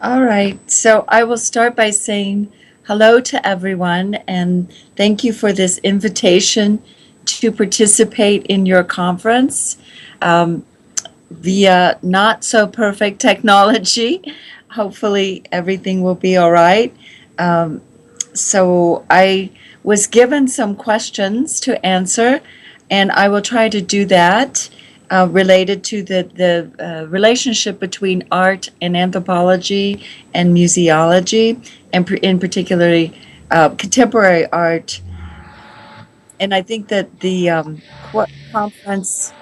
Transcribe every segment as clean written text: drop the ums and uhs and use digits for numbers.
All right. So I will start by saying hello to everyone and thank you for this invitation to participate in your conference via not so perfect technology. Hopefully, everything will be all right. Um, so I was given some questions to answer, and I will try to do that related to the relationship between art and anthropology and museology, and in particularly contemporary art. And I think that the conference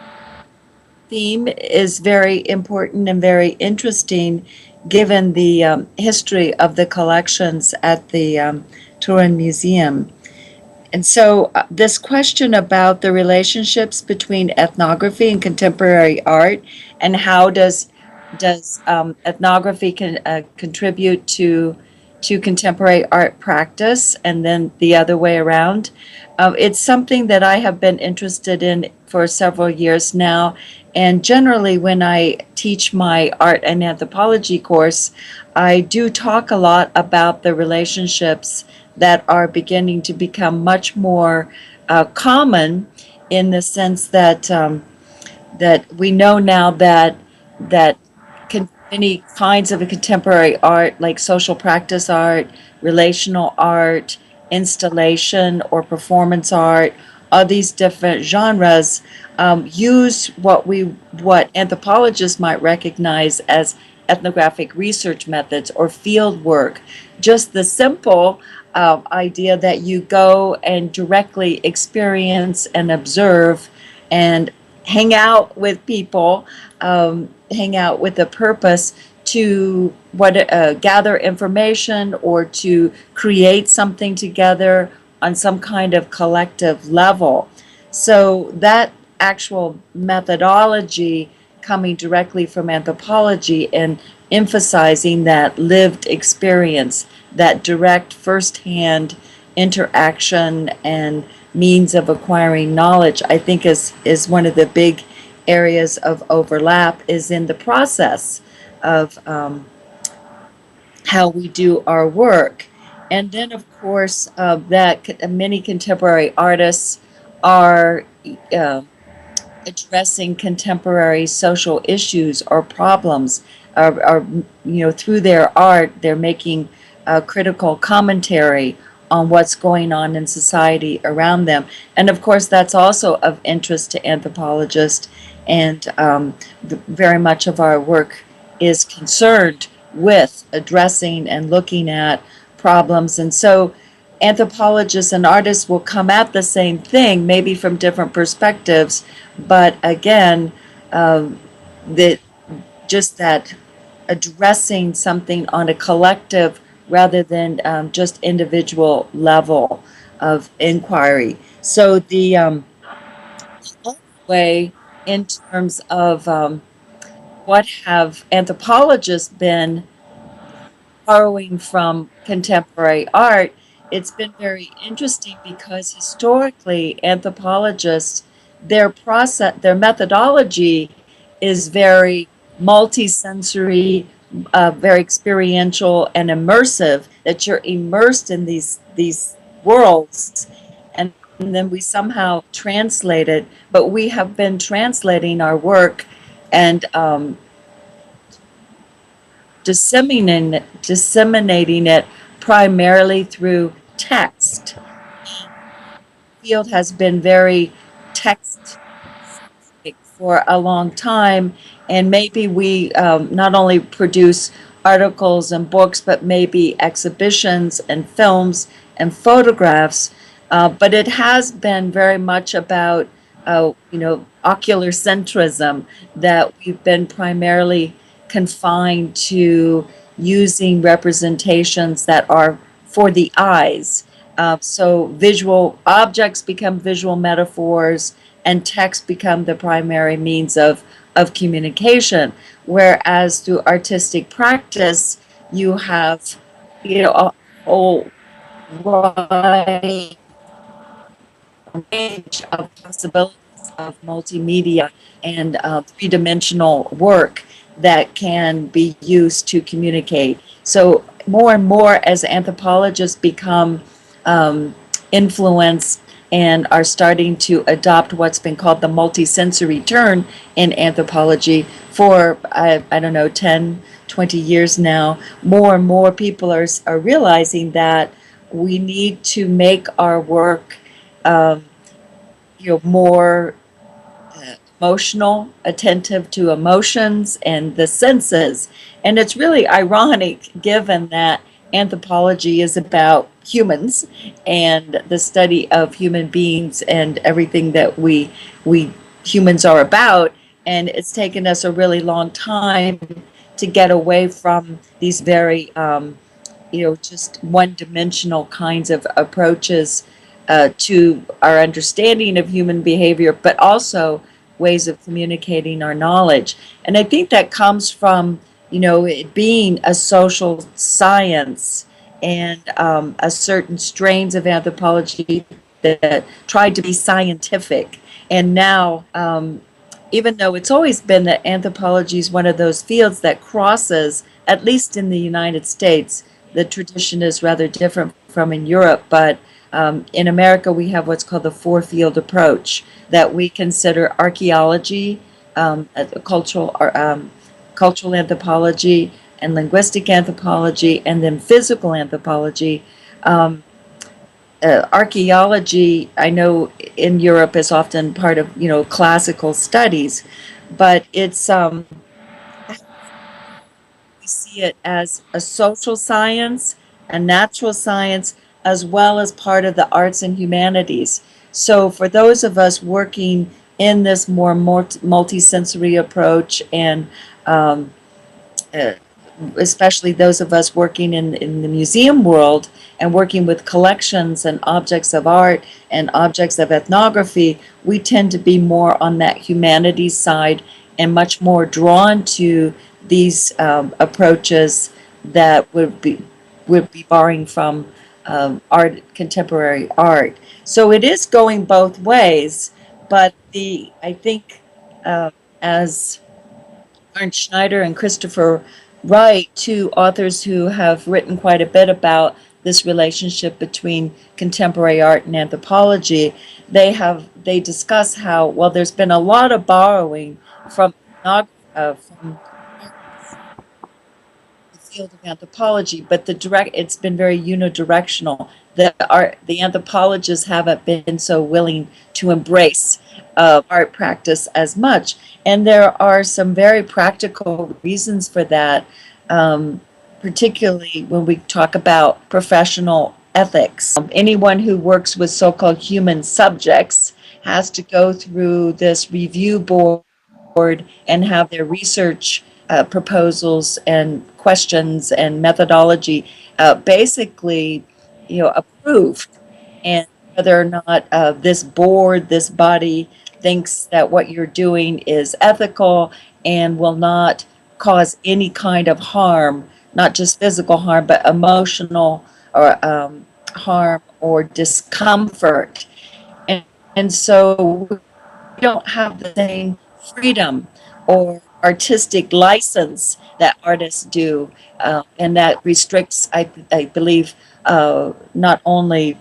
theme is very important and very interesting given the history of the collections at the Turin Museum. And so, this question about the relationships between ethnography and contemporary art, and how does ethnography contribute to contemporary art practice, and then the other way around. It's something that I have been interested in for several years now. And generally, when I teach my art and anthropology course, I do talk a lot about the relationships that are beginning to become much more common in the sense that we know now that many kinds of contemporary art, like social practice art, relational art, installation or performance art, all these different genres use what anthropologists might recognize as ethnographic research methods or field work. Just the simple idea that you go and directly experience and observe and hang out with people, hang out with a purpose to gather information or to create something together on some kind of collective level. So that actual methodology coming directly from anthropology and emphasizing that lived experience, that direct firsthand interaction and means of acquiring knowledge, I think is one of the big areas of overlap is in the process of how we do our work. And then, of course, that many contemporary artists are uh, addressing contemporary social issues or problems, or through their art, they're making critical commentary on what's going on in society around them. And of course, that's also of interest to anthropologists, and very much of our work is concerned with addressing and looking at problems. And so, anthropologists and artists will come at the same thing, maybe from different perspectives, but again, um, that just that addressing something on a collective rather than just individual level of inquiry. So the other way, in terms of what have anthropologists been borrowing from contemporary art, it's been very interesting because historically anthropologists, their methodology is very multisensory, very experiential and immersive, that you're immersed in these worlds, and then we somehow translate it. But we have been translating our work and disseminating it primarily through text. Field has been very text for a long time, and maybe we not only produce articles and books, but maybe exhibitions and films and photographs. But it has been very much about, ocular centrism, that we've been primarily confined to using representations that are for the eyes. So visual objects become visual metaphors, and text become the primary means of communication. Whereas through artistic practice, you have, a whole wide range of possibilities of multimedia and three-dimensional work that can be used to communicate. So more and more as anthropologists become um, influenced and are starting to adopt what's been called the multisensory turn in anthropology for, I don't know, 10, 20 years now, more and more people are realizing that we need to make our work um, more emotional, attentive to emotions and the senses. And it's really ironic given that anthropology is about humans and the study of human beings and everything that we humans are about. And it's taken us a really long time to get away from these very just one-dimensional kinds of approaches to our understanding of human behavior, but also ways of communicating our knowledge. And I think that comes from, it being a social science and a certain strains of anthropology that tried to be scientific. And now, even though it's always been that anthropology is one of those fields that crosses, at least in the United States, the tradition is rather different from in Europe, but in America we have what's called the four-field approach that we consider archaeology, cultural cultural anthropology, and linguistic anthropology, and then physical anthropology. Um, Archaeology, I know in Europe is often part of classical studies, but it's we see it as a social science, a natural science, as well as part of the arts and humanities. So for those of us working in this more multisensory approach and um, uh, especially those of us working in the museum world and working with collections and objects of art and objects of ethnography, we tend to be more on that humanities side and much more drawn to these approaches that would be borrowing from art, contemporary art. So it is going both ways, but I think as Ernst Schneider and Christopher Wright, two authors who have written quite a bit about this relationship between contemporary art and anthropology. They discuss how well there's been a lot of borrowing from from the field of anthropology, but it's been very unidirectional. The anthropologists haven't been so willing to embrace art practice as much, and there are some very practical reasons for that. Um, Particularly when we talk about professional ethics. Anyone who works with so-called human subjects has to go through this review board and have their research proposals and questions and methodology basically, approved. And whether or not this board, this body thinks that what you're doing is ethical and will not cause any kind of harm, not just physical harm, but emotional or harm or discomfort. And, and so we don't have the same freedom or artistic license that artists do. And that restricts, I believe, not only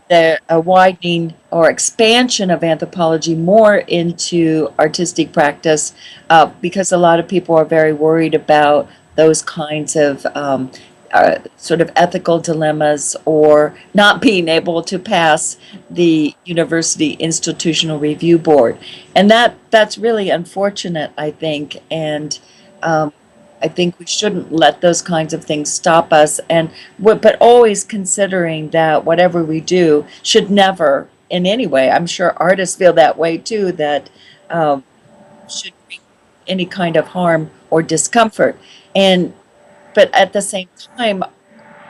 the a widening or expansion of anthropology more into artistic practice, because a lot of people are very worried about those kinds of sort of ethical dilemmas or not being able to pass the university institutional review board, and that's really unfortunate, I think, and um, I think we shouldn't let those kinds of things stop us, and but always considering that whatever we do should never, in any way, I'm sure artists feel that way too, that um, should bring any kind of harm or discomfort. And but at the same time,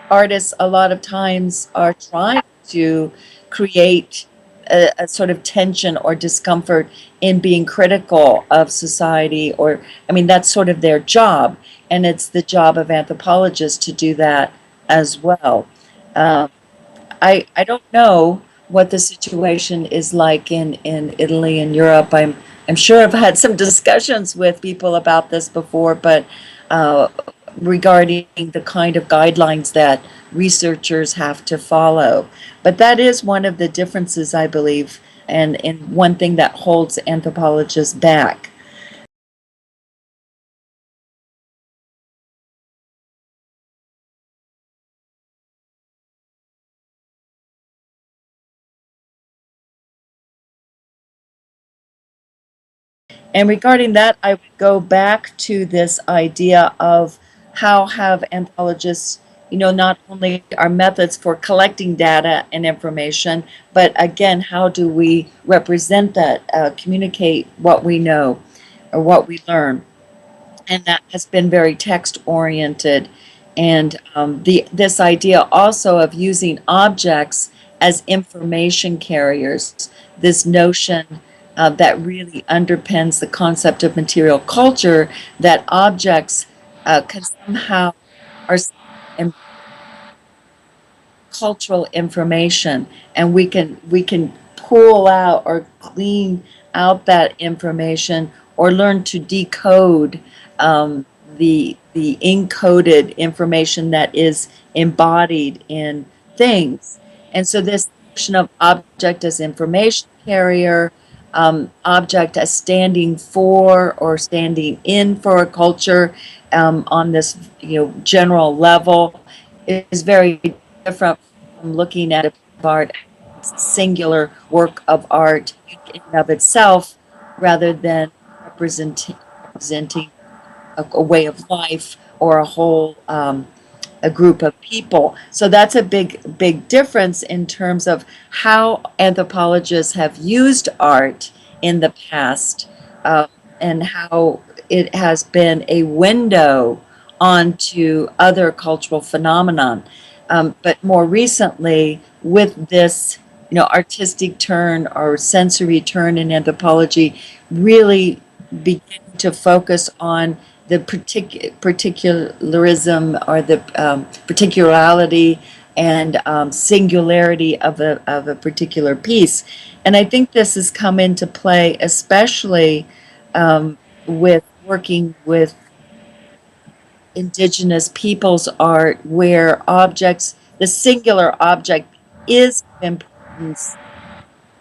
artists a lot of times are trying to create a sort of tension or discomfort in being critical of society, or I mean that's sort of their job, and it's the job of anthropologists to do that as well. um, I don't know what the situation is like in Italy and Europe. I'm sure I've had some discussions with people about this before, but uh, regarding the kind of guidelines that researchers have to follow. But that is one of the differences, I believe, and one thing that holds anthropologists back. And regarding that, I would go back to this idea of how have anthropologists, not only our methods for collecting data and information, but again, how do we represent that, communicate what we know or what we learn? And that has been very text oriented. And the this idea also of using objects as information carriers, this notion that really underpins the concept of material culture, that objects can somehow are cultural information, and we can pull out or clean out that information or learn to decode the encoded information that is embodied in things. And so this notion of object as information carrier, object as standing for or standing in for a culture, on this general level, is very different from looking at a piece of art as a singular work of art in and of itself, rather than representing a way of life or a group of people. So that's a big difference in terms of how anthropologists have used art in the past, uh, and how it has been a window onto other cultural phenomenon. But more recently, with this, artistic turn or sensory turn in anthropology, really beginning to focus on the particularism or the particularity and singularity of a particular piece. And I think this has come into play, especially with working with indigenous peoples art, where the singular object is of importance.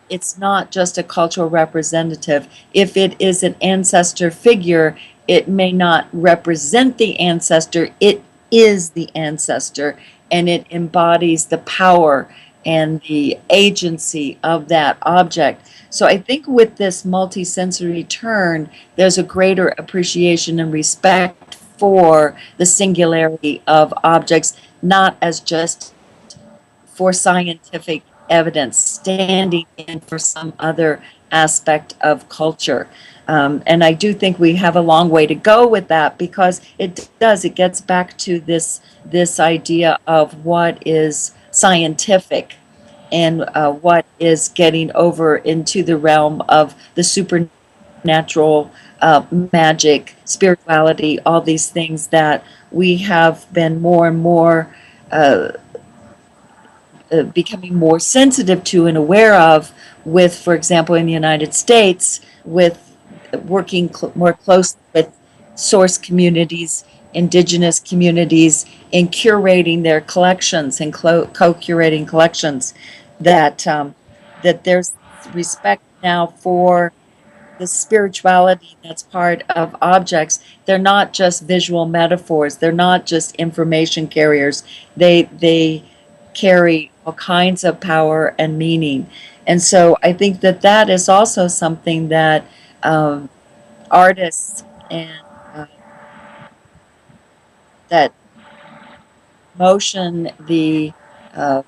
It's not just a cultural representative. If it is an ancestor figure, it may not represent the ancestor, it is the ancestor, and it embodies the power and the agency of that object. So I think with this multisensory turn, there's a greater appreciation and respect for the singularity of objects, not as just for scientific evidence, standing in for some other aspect of culture. And I do think we have a long way to go with that, because it gets back to this idea of what is scientific and what is getting over into the realm of the supernatural, magic, spirituality, all these things that we have been more and more uh, becoming more sensitive to and aware of, with, for example, in the United States, with working more closely with source communities, indigenous communities, in curating their collections and co-curating collections, that that there's respect now for the spirituality that's part of objects. They're not just visual metaphors. They're not just information carriers. They carry all kinds of power and meaning. And so I think that that is also something that um, artists and uh, that motion the uh,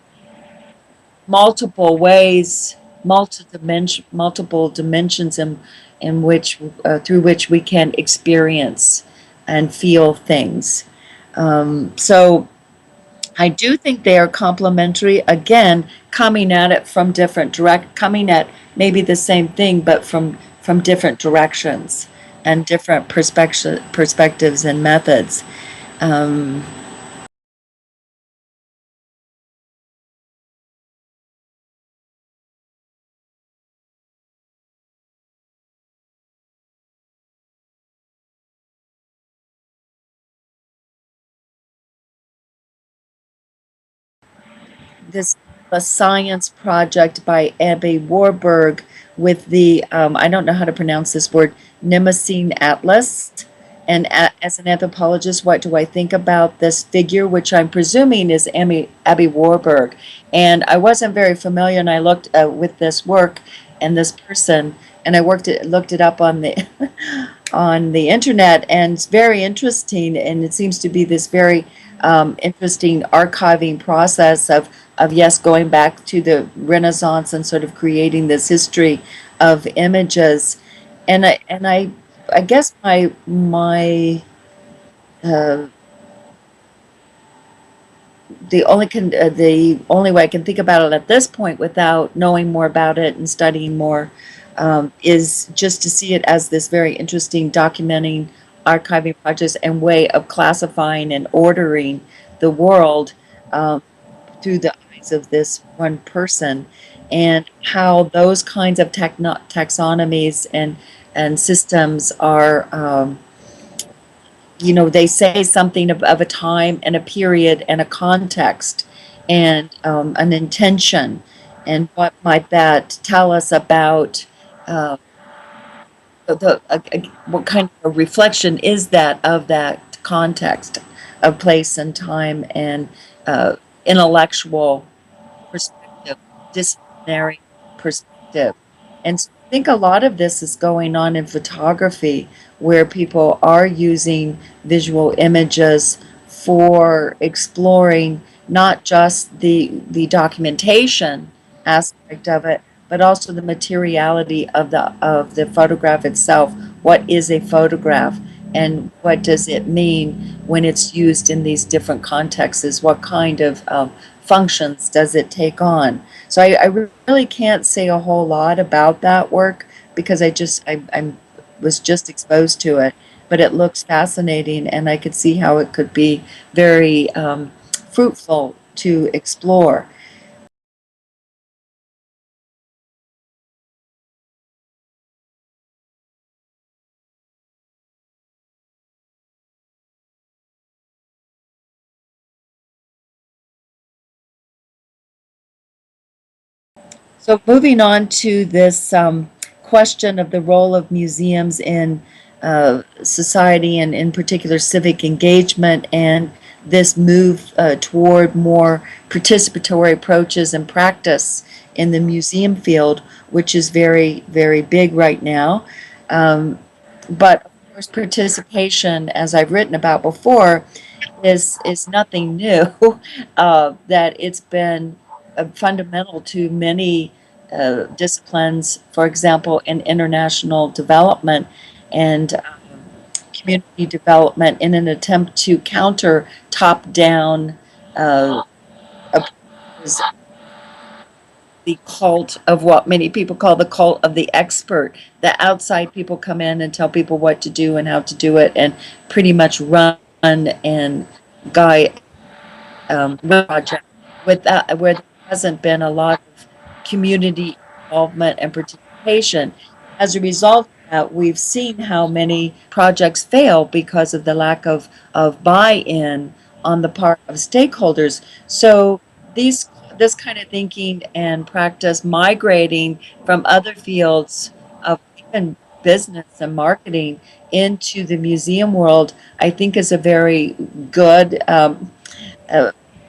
multiple ways, multiple dimensions in which through which we can experience and feel things. So I do think they are complementary. Again, coming at it from coming at maybe the same thing, but from different directions and different perspectives and methods. Um, this a science project by Abby Warburg with the I don't know how to pronounce this word, Nemesine Atlas. And as an anthropologist, what do I think about this figure, which I'm presuming is Abby Warburg? And I wasn't very familiar, and I looked with this work and this person, and looked it up on the on the internet, and it's very interesting. And it seems to be this very interesting archiving process of yes, going back to the Renaissance and sort of creating this history of images. I guess uh, the only way I can think about it at this point without knowing more about it and studying more is just to see it as this very interesting documenting, archiving project and way of classifying and ordering the world um, through the eyes of this one person, and how those kinds of taxonomies and systems are. They say something of a time and a period and a context and an intention. And what might that tell us about uh, what kind of a reflection is that of that context of place and time and uh, intellectual perspective, disciplinary perspective. And so I think a lot of this is going on in photography, where people are using visual images for exploring not just the documentation aspect of it, but also the materiality of the photograph itself. What is a photograph? And what does it mean when it's used in these different contexts? What kind of functions does it take on? So I really can't say a whole lot about that work because I was just exposed to it, but it looks fascinating, and I could see how it could be very fruitful to explore. So moving on to this question of the role of museums in society and in particular civic engagement, and this move toward more participatory approaches and practice in the museum field, which is very, very big right now. Um, but of course, participation, as I've written about before, is nothing new. That it's been fundamental to many disciplines, for example, in international development and community development, in an attempt to counter top-down approaches, the cult of what many people call the cult of the expert. The outside people come in and tell people what to do and how to do it, and pretty much run and guide project where there hasn't been a lot of community involvement and participation. As a result of that, we've seen how many projects fail because of the lack of buy-in on the part of stakeholders. So these this kind of thinking and practice migrating from other fields of even business and marketing into the museum world, I think is a very good uh,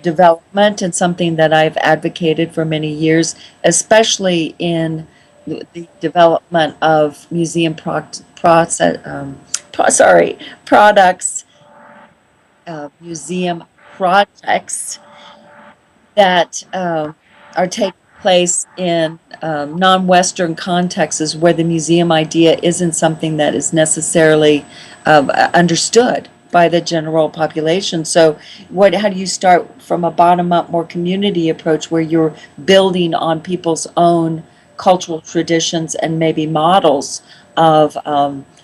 development, and something that I've advocated for many years, especially in the development of museum products, museum projects that are taking place in non-Western contexts where the museum idea isn't something that is necessarily understood by the general population. So, how do you start from a bottom-up, more community approach where you're building on people's own cultural traditions and maybe models of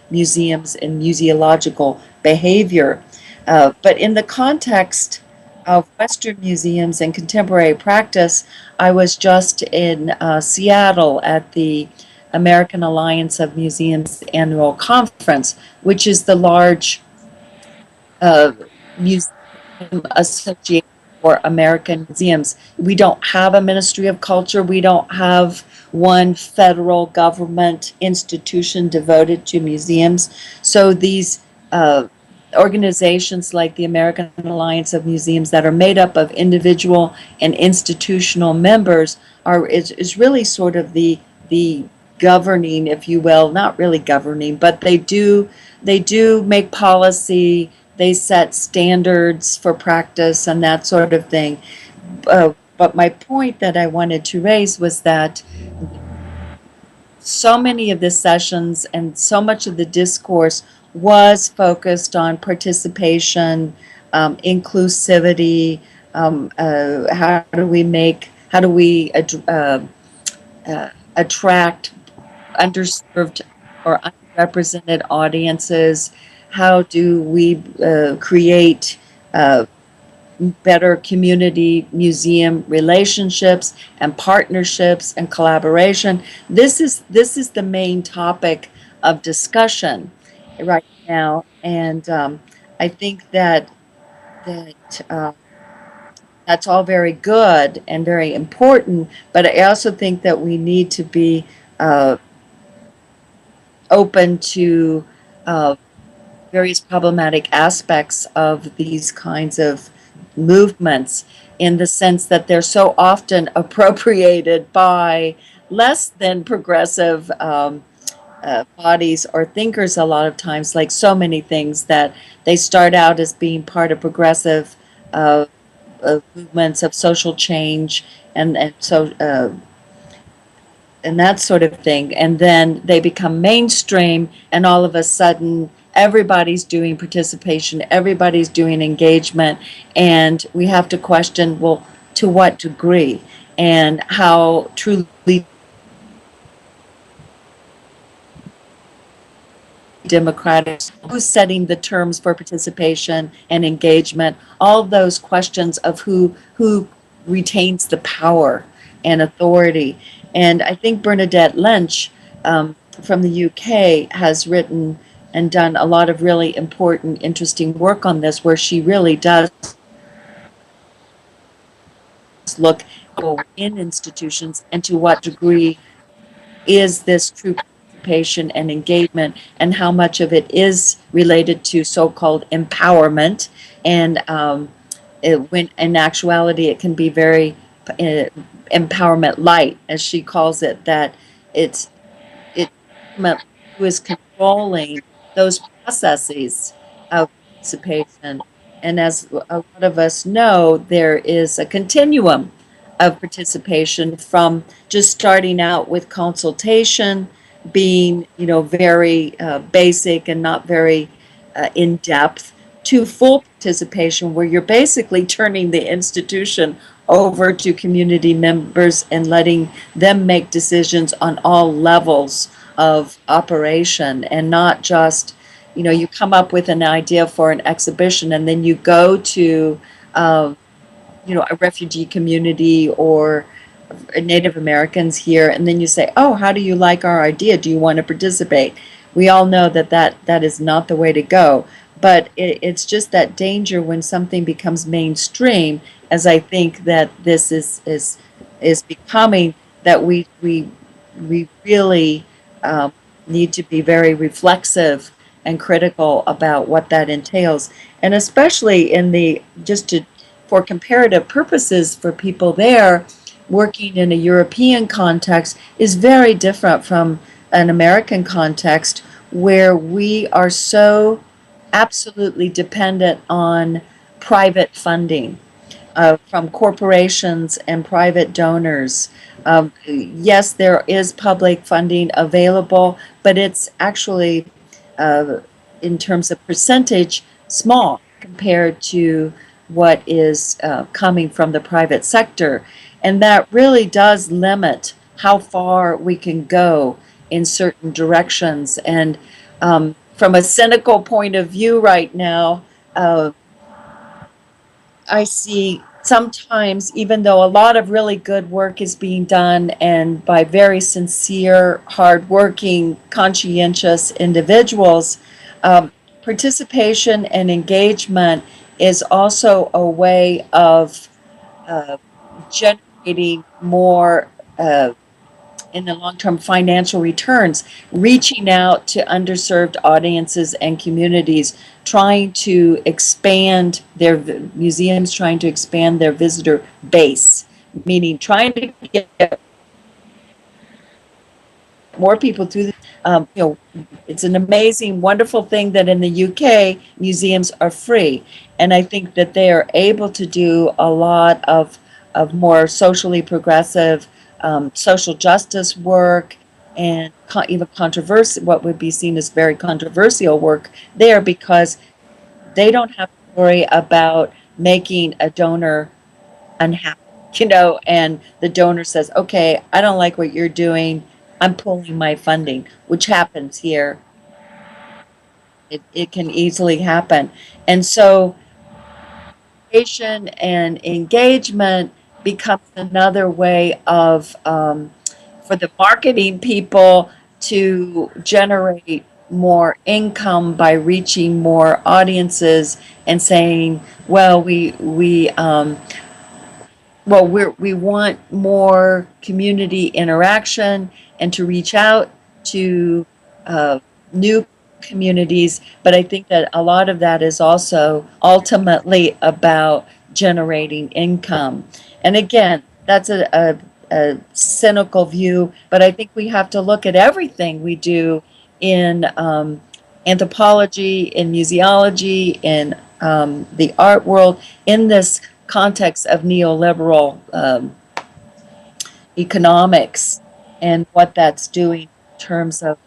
museums and museological behavior? But in the context of Western museums and contemporary practice, I was just in Seattle at the American Alliance of Museums annual conference, which is the large uh, museum association for American museums. We don't have a Ministry of Culture. We don't have one federal government institution devoted to museums. So these organizations like the American Alliance of Museums that are made up of individual and institutional members is really sort of the governing, if you will, not really governing, but they do make policy, they set standards for practice and that sort of thing. But my point that I wanted to raise was that so many of the sessions and so much of the discourse was focused on participation, inclusivity, how do we attract underserved or underrepresented audiences? How do we create better community museum relationships and partnerships and collaboration? This is the main topic of discussion right now, and I think that that's all very good and very important. But I also think that we need to be uh, open to uh, various problematic aspects of these kinds of movements, in the sense that they're so often appropriated by less than progressive bodies or thinkers, a lot of times, like so many things, that they start out as being part of progressive uh, movements of social change and that sort of thing. And then they become mainstream, and all of a sudden, everybody's doing participation, everybody's doing engagement, and we have to question, well, to what degree, and how truly democratic, who's setting the terms for participation and engagement, all those questions of who retains the power and authority. And I think Bernadette Lynch from the UK has written and done a lot of really important, interesting work on this, where she really does look in institutions and to what degree is this true participation and engagement, and how much of it is related to so-called empowerment, and when in actuality it can be very uh, empowerment light, as she calls it, that it's it who is controlling those processes of participation. And as a lot of us know, there is a continuum of participation, from just starting out with consultation, being, very basic and not very in depth, to full participation, where you're basically turning the institution over to community members and letting them make decisions on all levels of operation, and not just, you come up with an idea for an exhibition and then you go to uh, a refugee community or Native Americans here, and then you say, "Oh, how do you like our idea? Do you want to participate?" We all know that is not the way to go. But it's just that danger when something becomes mainstream, as I think that this is becoming, that we really um, need to be very reflexive and critical about what that entails, and especially in the just to for comparative purposes, for people there, working in a European context is very different from an American context, where we are so absolutely dependent on private funding from corporations and private donors. Yes, there is public funding available, but it's actually, uh, in terms of percentage, small compared to what is coming from the private sector. And that really does limit how far we can go in certain directions. And from a cynical point of view right now, uh, I see sometimes, even though a lot of really good work is being done and by very sincere, hardworking, conscientious individuals, um, participation and engagement is also a way of uh, generating more in the long term financial returns, reaching out to underserved audiences and communities, trying to expand their museums, trying to expand their visitor base, meaning trying to get more people through the, it's an amazing, wonderful thing that in the UK, museums are free. And I think that they are able to do a lot of more socially progressive, social justice work and even controversy, what would be seen as very controversial work there, because they don't have to worry about making a donor unhappy, and the donor says, okay, I don't like what you're doing. I'm pulling my funding, which happens here. It can easily happen. And so education and engagement becomes another way of, for the marketing people to generate more income by reaching more audiences and saying, well, we want more community interaction and to reach out to uh, new communities. But I think that a lot of that is also ultimately about generating income. And again, that's a cynical view, but I think we have to look at everything we do in anthropology, in museology, in the art world, in this context of neoliberal economics and what that's doing in terms of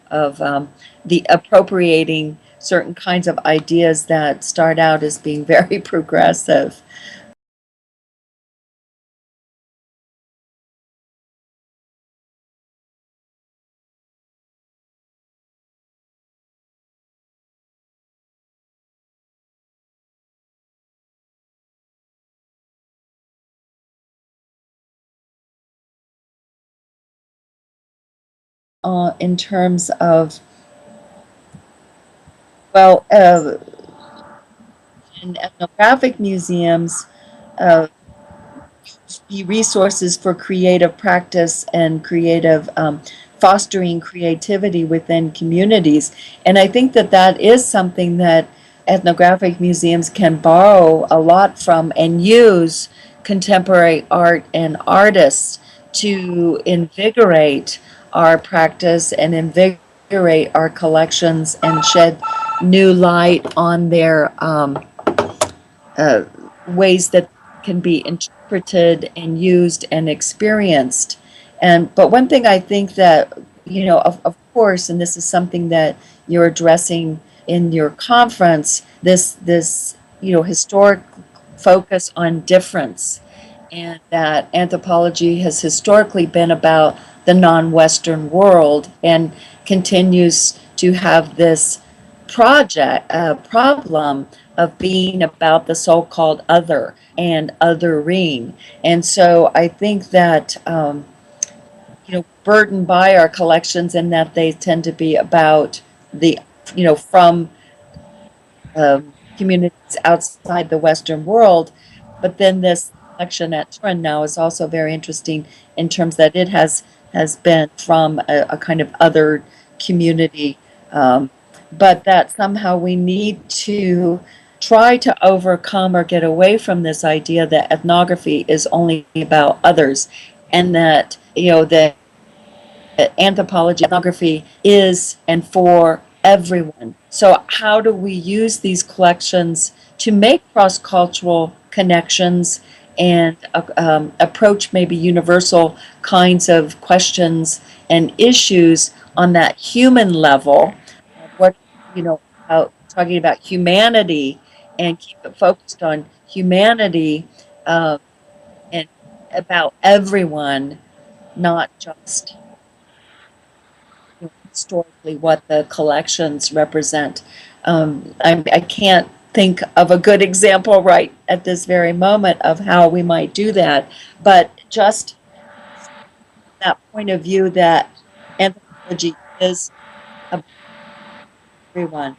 the appropriating certain kinds of ideas that start out as being very progressive. In terms of, well, in ethnographic museums, uh, be resources for creative practice and creative fostering creativity within communities. And I think that that is something that ethnographic museums can borrow a lot from and use contemporary art and artists to invigorate our practice and invigorate our collections and shed new light on their uh, ways that can be interpreted and used and experienced. And but one thing I think that, of course, and this is something that you're addressing in your conference, this historic focus on difference, and that anthropology has historically been about the non-Western world and continues to have this problem of being about the so-called other and othering. And so I think that, burdened by our collections and that they tend to be about the, from communities outside the Western world. But then this collection at Turin now is also very interesting in terms that it has been from a kind of other community, but that somehow we need to try to overcome or get away from this idea that ethnography is only about others, and that that anthropology, ethnography is and for everyone. So, how do we use these collections to make cross cultural connections and approach maybe universal kinds of questions and issues on that human level? What, about talking about humanity and keep it focused on humanity, um, and about everyone, not just historically what the collections represent. I can't think of a good example right at this very moment of how we might do that, but just that point of view that anthropology is about everyone.